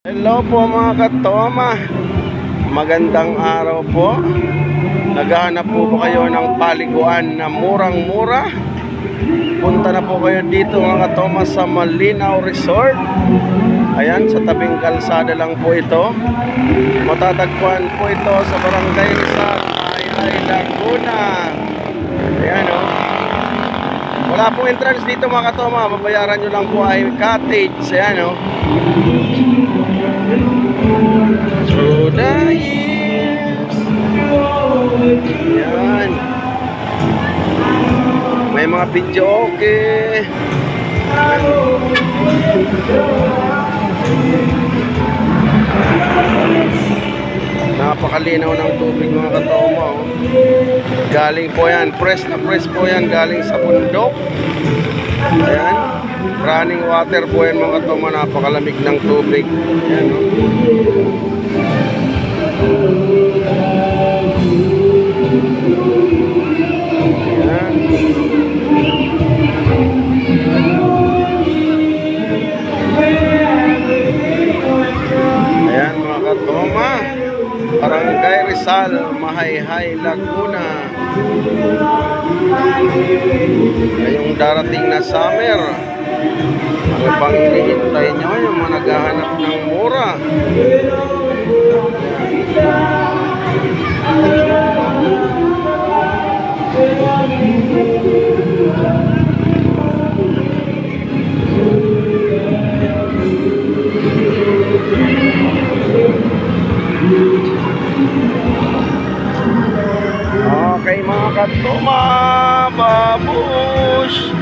Hello po mga katoma, magandang araw po. Naghahanap po ba kayo ng paliguan na murang-mura? Punta na po kayo dito mga katoma sa Malinaw Resort. Ayan, sa tabing kalsada lang po ito. Matatagpuan po ito sa Barangay Rizal, Mahayhay, Laguna. Ayan o. Wala pong entrance dito mga katoma, babayaran nyo lang po ay cottage. Ayan o. Through the years. Yan. May mga video okay. Napakalinaw ng tubig mga katoma. Galing po yan, press na press po yan, galing sa bundok. Ayan, running water po yan mga katoma. Napakalamig ng tubig. Ayan, no? Ayan. Ayan mga katoma, Barangay Rizal, Mahayhay, Laguna. Ngayong darating na summer, ano pang hinihintay nyo? Yung mga naghahanap ng mura. Okay mga katoma, babush.